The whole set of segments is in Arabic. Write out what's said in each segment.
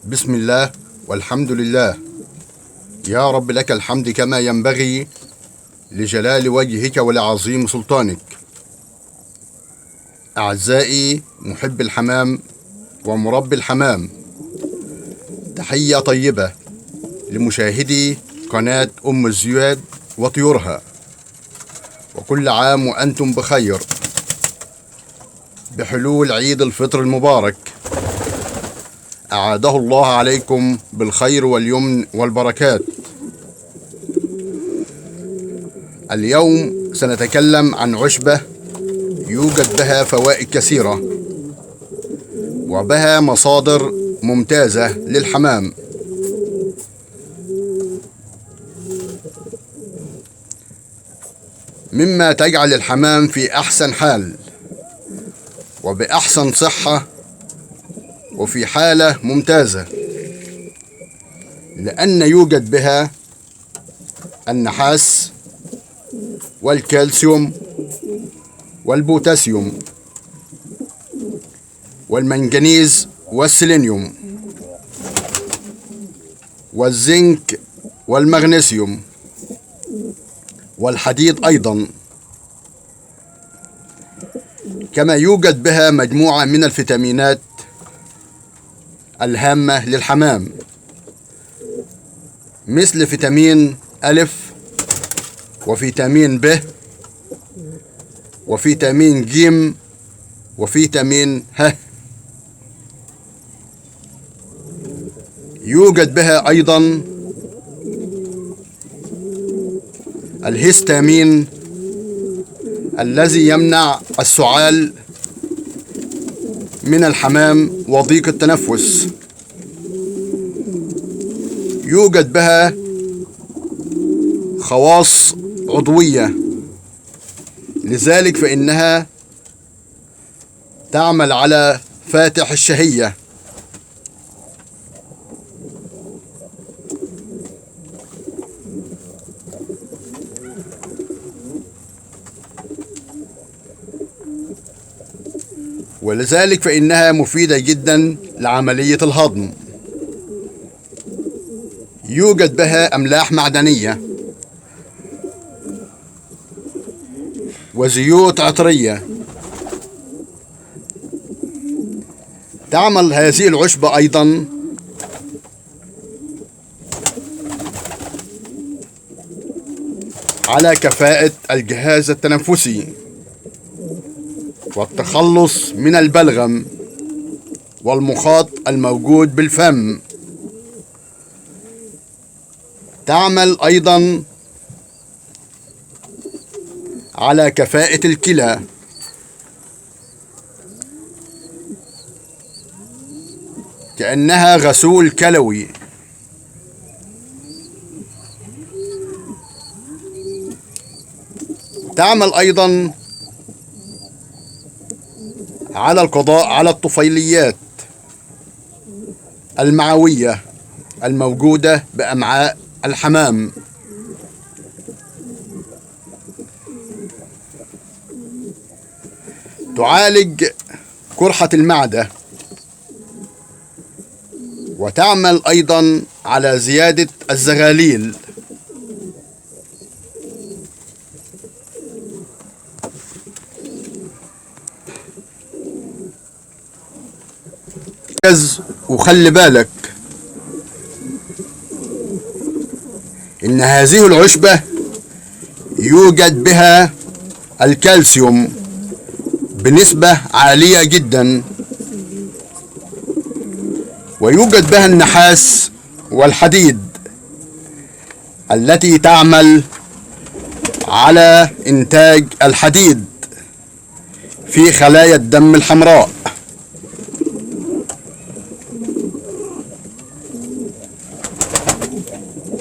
بسم الله والحمد لله. يا رب لك الحمد كما ينبغي لجلال وجهك ولعظيم سلطانك. أعزائي محب الحمام ومربي الحمام، تحية طيبة لمشاهدي قناة أم الزياد وطيورها، وكل عام وأنتم بخير بحلول عيد الفطر المبارك. أعاده الله عليكم بالخير واليمن والبركات. اليوم سنتكلم عن عشبة يوجد بها فوائد كثيرة وبها مصادر ممتازة للحمام. مما تجعل الحمام في أحسن حال وبأحسن صحة وفي حالة ممتازة، لأن يوجد بها النحاس والكالسيوم والبوتاسيوم والمنجنيز والسيلينيوم والزنك والمغنيسيوم والحديد أيضا، كما يوجد بها مجموعة من الفيتامينات الهامة للحمام، مثل فيتامين ألف وفيتامين ب وفيتامين ج وفيتامين ه. يوجد بها أيضا الهستامين الذي يمنع السعال من الحمام وضيق التنفس. يوجد بها خواص عضوية، لذلك فإنها تعمل على فاتح الشهية. ولذلك فإنها مفيدة جدا لعملية الهضم. يوجد بها أملاح معدنية وزيوت عطرية. تعمل هذه العشبة أيضا على كفاءة الجهاز التنفسي والتخلص من البلغم والمخاط الموجود بالفم. تعمل أيضا على كفاءة الكلى. كأنها غسول كلوي. تعمل أيضا على القضاء على الطفيليات المعوية الموجودة بأمعاء الحمام. تعالج قرحة المعدة، وتعمل أيضا على زيادة الزغاليل. وخلي بالك إن هذه العشبة يوجد بها الكالسيوم بنسبة عالية جدا، ويوجد بها النحاس والحديد التي تعمل على إنتاج الحديد في خلايا الدم الحمراء.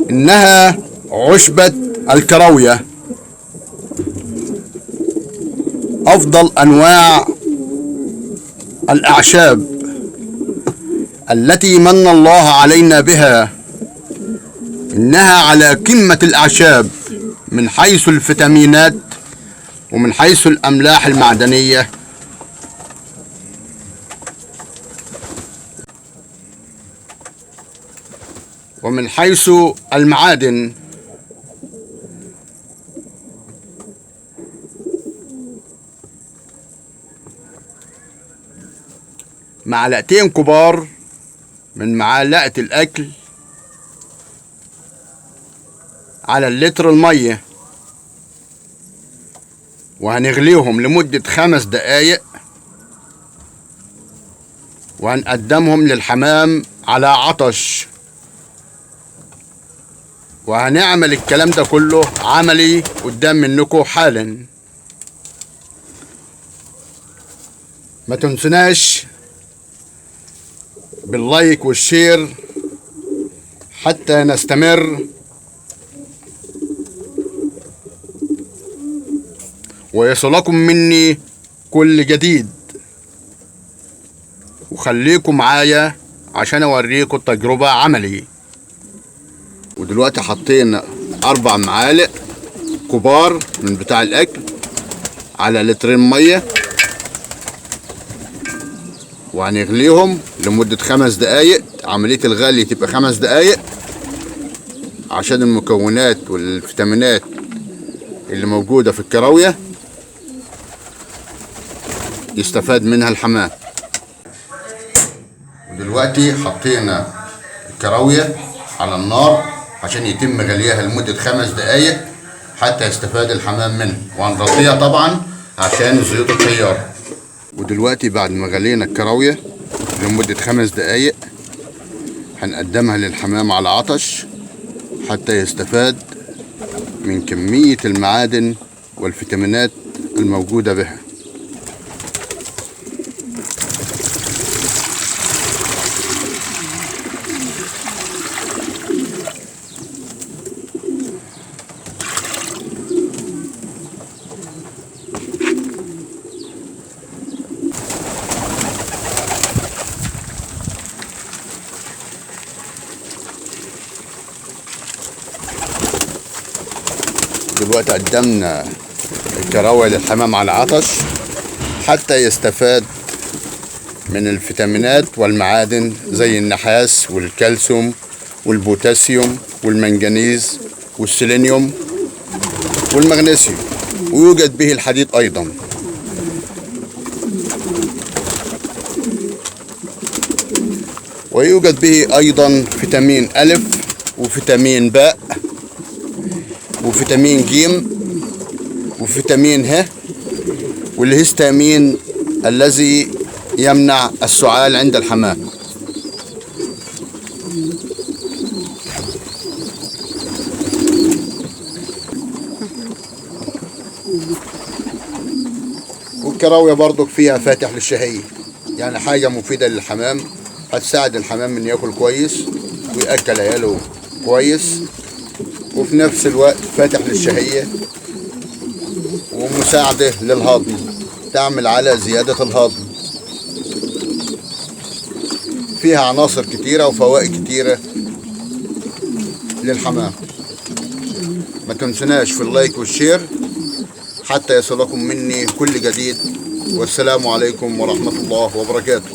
إنها عشبة الكراوية، أفضل أنواع الأعشاب التي من الله علينا بها. إنها على قمة الأعشاب من حيث الفيتامينات ومن حيث الأملاح المعدنية ومن حيث المعادن معلقتين كبار من معلقة الأكل على اللتر المية، وهنغليهم لمدة 5 دقايق، وهنقدمهم للحمام على عطش. وهنعمل الكلام ده كله عملي قدام منكم حالا. ما تنسوناش باللايك والشير حتى نستمر، ويصلكم مني كل جديد. وخليكم معايا عشان اوريكم التجربة عملي. ودلوقتي حطينا 4 معالق كبار من بتاع الاكل على لترين مية، وهنغليهم لمدة 5 دقايق. عملية الغلي تبقى 5 دقايق عشان المكونات والفيتامينات اللي موجودة في الكراوية يستفاد منها الحمام. ودلوقتي حطينا الكراوية على النار عشان يتم غليها لمدة 5 دقايق حتى يستفاد الحمام منها، وهنغطيها طبعا عشان زيوت الطيارة. ودلوقتي بعد ما غلينا الكراوية لمدة 5 دقايق هنقدمها للحمام على عطش حتى يستفاد من كمية المعادن والفيتامينات الموجودة بها. دلوقتي قدمنا الكراوية للحمام على عطش حتى يستفاد من الفيتامينات والمعادن زي النحاس والكالسيوم والبوتاسيوم والمنجنيز والسيلينيوم والمغنيسيوم، ويوجد به الحديد أيضا. ويوجد به أيضا فيتامين أ وفيتامين باء وفيتامين ج وفيتامين ه والهستامين الذي يمنع السعال عند الحمام. والكراوية برضك فيها فاتح للشهية، يعني حاجة مفيدة للحمام، هتساعد الحمام ان ياكل كويس ويأكل عياله كويس، وفي نفس الوقت فاتح للشهية ومساعدة للهضم، تعمل على زيادة الهضم. فيها عناصر كتيرة وفوائد كتيرة للحمام. ما تنسوناش في اللايك والشير حتى يصلكم مني كل جديد. والسلام عليكم ورحمة الله وبركاته.